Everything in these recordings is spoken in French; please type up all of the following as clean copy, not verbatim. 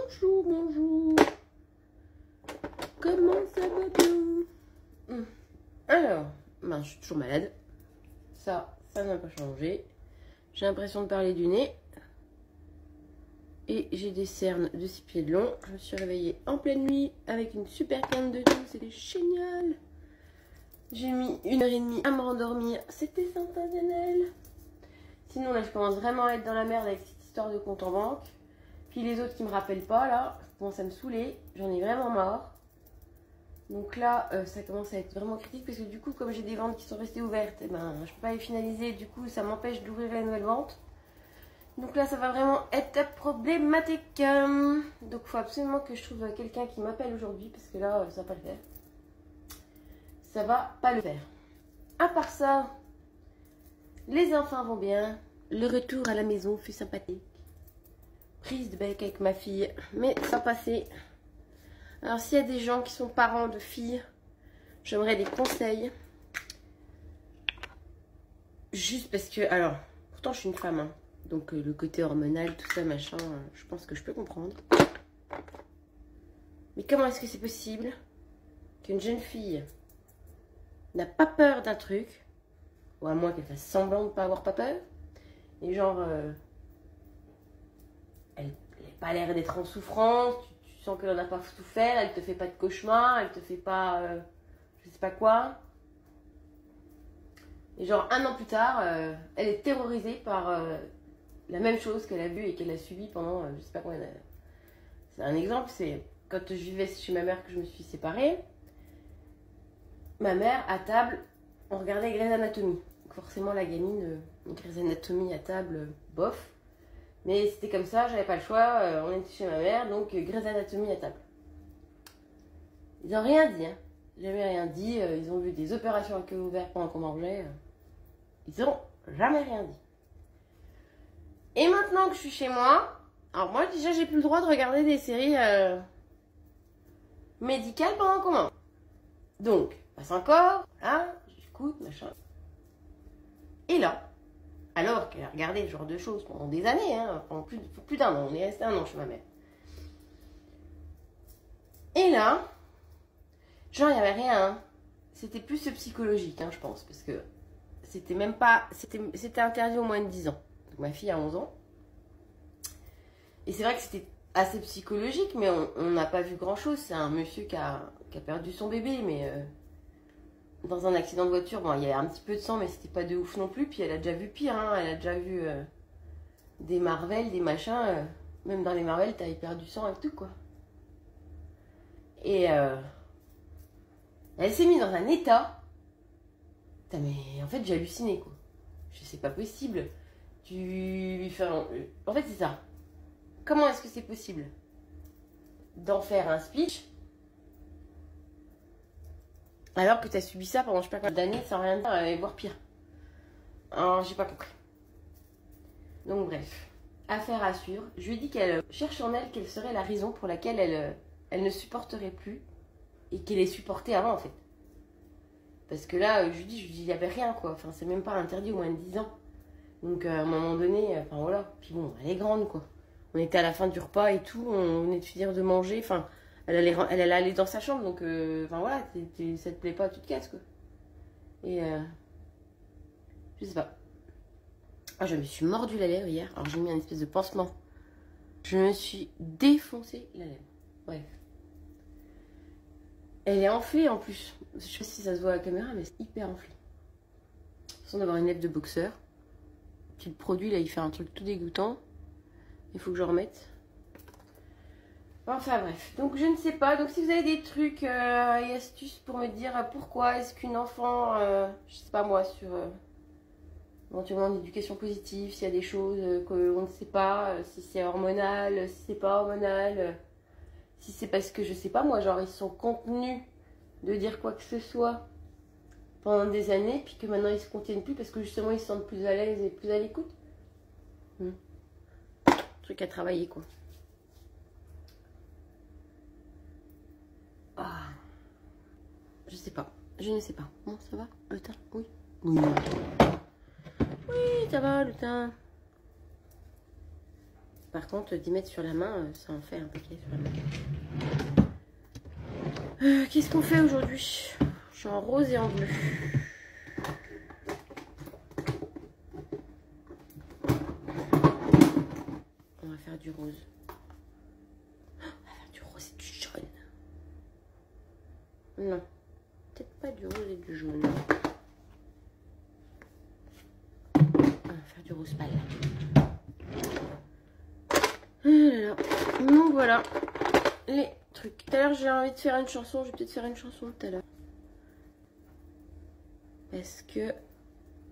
Bonjour, bonjour. Comment ça va bien? Alors, ben, je suis toujours malade. Ça n'a pas changé. J'ai l'impression de parler du nez. Et j'ai des cernes de 6 pieds de long. Je me suis réveillée en pleine nuit avec une super canne de thé. C'était génial. J'ai mis 1h30 à me rendormir. C'était sensationnel. Sinon, là, je commence vraiment à être dans la merde avec cette histoire de compte en banque. Puis les autres qui me rappellent pas, là, commencent à me saouler. J'en ai vraiment marre. Donc là, ça commence à être vraiment critique parce que du coup, comme j'ai des ventes qui sont restées ouvertes, eh ben, je peux pas les finaliser. Du coup, ça m'empêche d'ouvrir les nouvelles ventes. Donc là, ça va vraiment être problématique. Donc, il faut absolument que je trouve quelqu'un qui m'appelle aujourd'hui parce que là, ça va pas le faire. Ça va pas le faire. À part ça, les enfants vont bien. Le retour à la maison fut sympathique. Prise de bec avec ma fille, mais ça passait. Alors, s'il y a des gens qui sont parents de filles, j'aimerais des conseils. Juste parce que, alors, pourtant je suis une femme, hein. Donc le côté hormonal, tout ça, machin, je pense que je peux comprendre. Mais comment est-ce que c'est possible qu'une jeune fille n'a pas peur d'un truc, ou à moins qu'elle fasse semblant de ne pas avoir pas peur, et genre, elle n'a pas l'air d'être en souffrance, tu sens qu'elle n'en a pas souffert, elle te fait pas de cauchemar, elle te fait pas, je sais pas quoi. Et genre, 1 an plus tard, elle est terrorisée par la même chose qu'elle a vue et qu'elle a subie pendant, je sais pas combien d'années. C'est un exemple, c'est quand je vivais chez ma mère que je me suis séparée. Ma mère, à table, on regardait Grey's Anatomy. Donc forcément, la gamine, Grey's Anatomy à table, bof. Mais c'était comme ça, j'avais pas le choix, on était chez ma mère, donc Grey's Anatomy à table. Ils n'ont rien dit, hein. Jamais rien dit. Ils ont vu des opérations à queue ouverte pendant qu'on mangeait. Ils n'ont jamais rien dit. Et maintenant que je suis chez moi, alors moi déjà j'ai plus le droit de regarder des séries médicales pendant qu'on mange. Donc, passe encore, hein, j'écoute, machin. Et là, alors qu'elle a regardé ce genre de choses pendant des années, hein, pendant plus d'1 an, on est resté 1 an chez ma mère. Et là, genre il n'y avait rien, hein. C'était plus psychologique, hein, je pense, parce que c'était même pas, c'était interdit au moins de 10 ans. Donc ma fille a 11 ans. Et c'est vrai que c'était assez psychologique, mais on n'a pas vu grand chose. C'est un monsieur qui a perdu son bébé, mais dans un accident de voiture, bon, il y avait un petit peu de sang, mais c'était pas de ouf non plus. Puis elle a déjà vu pire, hein. Elle a déjà vu des Marvel, des machins. Même dans les Marvel, t'as hyper du sang et tout, quoi. Et elle s'est mise dans un état. Putain, mais en fait, j'ai halluciné, quoi. Je sais, c'est pas possible. En fait, c'est ça. Comment est-ce que c'est possible d'en faire un speech alors que tu as subi ça pendant je sais pas combien d'années sans rien dire et voire pire? Alors, j'ai pas compris. Donc, bref. Affaire à suivre. Je lui ai dit qu'elle cherche en elle quelle serait la raison pour laquelle elle ne supporterait plus et qu'elle ait supporté avant, en fait. Parce que là, je lui dis, il n'y avait rien, quoi. Enfin, c'est même pas interdit au moins de 10 ans. Donc, à un moment donné, enfin, voilà. Puis bon, elle est grande, quoi. On était à la fin du repas et tout, on venait de finir de manger, enfin, elle allait aller dans sa chambre, donc, enfin voilà, ça te plaît pas, tu te casses, quoi. Et, je sais pas. Ah, je me suis mordu la lèvre hier, alors j'ai mis un espèce de pansement. Je me suis défoncé la lèvre. Bref. Elle est enflée en plus. Je sais pas si ça se voit à la caméra, mais c'est hyper enflé. Sans d'avoir une lèvre de boxeur. Puis le produit, là, il fait un truc tout dégoûtant. Il faut que je remette. Enfin bref, donc je ne sais pas. Donc si vous avez des trucs et astuces pour me dire pourquoi est-ce qu'une enfant, je sais pas moi, sur éventuellement l'éducation positive, s'il y a des choses qu'on ne sait pas, si c'est hormonal, si c'est pas hormonal, si c'est parce que je sais pas moi, genre ils sont contenus de dire quoi que ce soit pendant des années, puis que maintenant ils se contiennent plus parce que justement ils se sentent plus à l'aise et plus à l'écoute. Truc à travailler, quoi. Ah. Je sais pas. Je ne sais pas. Bon, ça va, le teint? Oui. Oui. Oui, ça va, le teint. Par contre, d'y mettre sur la main, ça en fait un paquet sur la main. Qu'est-ce qu'on fait aujourd'hui? Je suis en rose et en bleu. On va faire du rose. On va faire du rose et du jaune. Non, peut-être pas du rose et du jaune. On va faire du rose pâle. Donc voilà les trucs. Tout à l'heure j'ai envie de faire une chanson. Je vais peut-être faire une chanson tout à l'heure. Parce que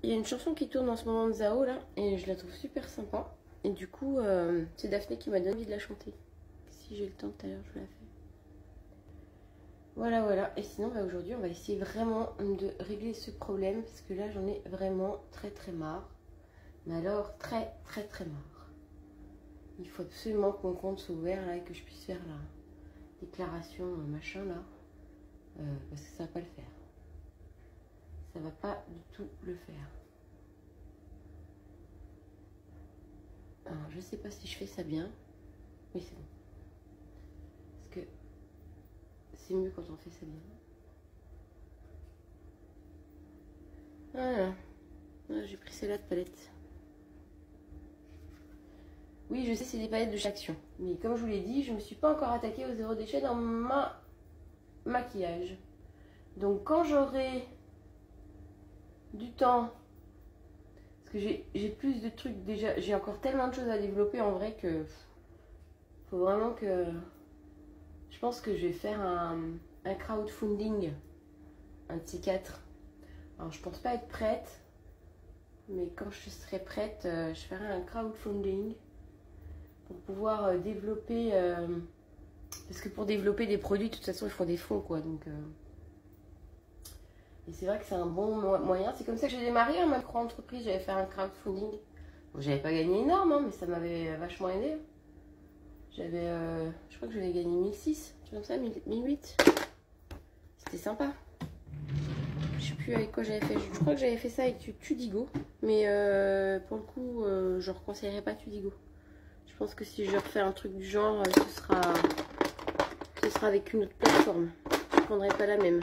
il y a une chanson qui tourne en ce moment de Zao là. Et je la trouve super sympa. Et du coup c'est Daphné qui m'a donné envie de la chanter. Si j'ai le temps tout à l'heure je vous la fais. Voilà voilà. Et sinon bah, aujourd'hui on va essayer vraiment de régler ce problème. Parce que là j'en ai vraiment très très marre. Mais alors très très très marre. Il faut absolument que mon compte soit ouvert là et que je puisse faire la déclaration machin là. Parce que ça va pas le faire. Ça va pas du tout le faire. Alors je sais pas si je fais ça bien. Oui c'est bon. Parce que c'est mieux quand on fait ça bien. Voilà. Ah, j'ai pris celle-là de palette. Oui, je sais, c'est des palettes de chaque action. Mais comme je vous l'ai dit, je ne me suis pas encore attaquée au zéro déchet dans ma maquillage. Donc quand j'aurai du temps, parce que j'ai plus de trucs déjà, j'ai encore tellement de choses à développer en vrai que faut vraiment que... Je pense que je vais faire un crowdfunding, un petit 4. Alors je pense pas être prête, mais quand je serai prête, je ferai un crowdfunding. Pour pouvoir développer, parce que pour développer des produits, de toute façon, il faut des fonds, quoi. Donc, et c'est vrai que c'est un bon moyen. C'est comme ça que j'ai démarré ma micro-entreprise. J'avais fait un crowdfunding. Bon, j'avais pas gagné énorme, hein, mais ça m'avait vachement aidé. J'avais, je crois que j'avais gagné 1006, comme ça, 1008. C'était sympa. Je sais plus avec quoi j'avais fait. Je crois que j'avais fait ça avec Tudigo, mais pour le coup, je ne reconseillerais pas Tudigo. Je pense que si je refais un truc du genre, ce sera avec une autre plateforme. Je ne prendrai pas la même.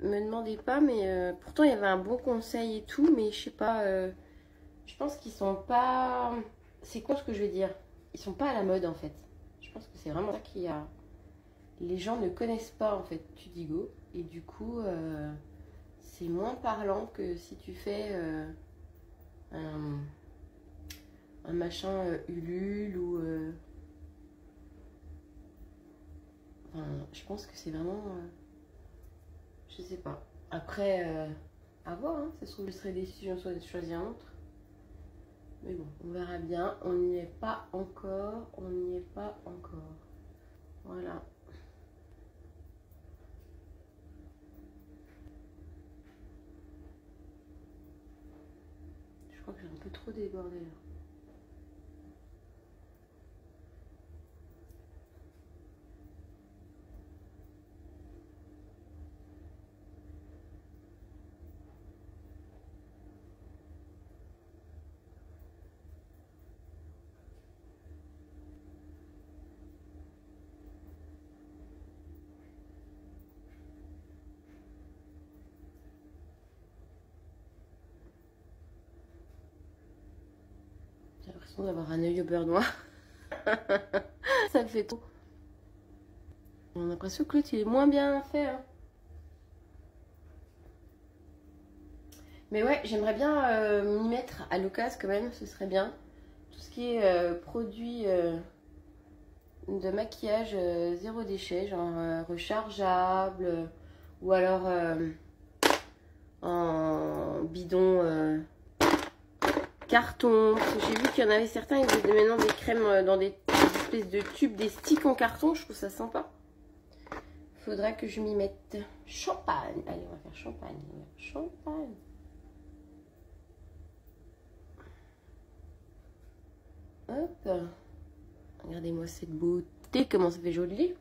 Me demandez pas, mais pourtant il y avait un bon conseil et tout, mais je sais pas. Je pense qu'ils sont pas. C'est quoi ce que je vais dire? Ils sont pas à la mode en fait. Je pense que c'est vraiment ça qu'il y a. Les gens ne connaissent pas en fait Tudigo et du coup c'est moins parlant que si tu fais un machin Ulule ou enfin, je pense que c'est vraiment je sais pas. Après à voir, hein. Ça se trouve je serais déçue si j'en choisir un autre, mais bon, on verra bien. On n'y est pas encore, voilà. Je crois que j'ai un peu trop débordé là. J'ai l'impression d'avoir un œil au beurre noir. Ça me fait trop. On a l'impression que l'autre il est moins bien fait. Hein. Mais ouais, j'aimerais bien m'y mettre à l'occasion quand même, ce serait bien. Tout ce qui est produits de maquillage zéro déchet, genre rechargeable, ou alors en bidon carton. Parce que j'ai vu qu'il y en avait certains, ils faisaient maintenant des crèmes dans des espèces de tubes, des sticks en carton, je trouve ça sympa. Faudra que je m'y mette. Champagne. Allez, on va faire champagne. Champagne. Hop. Regardez-moi cette beauté, comment ça fait joli.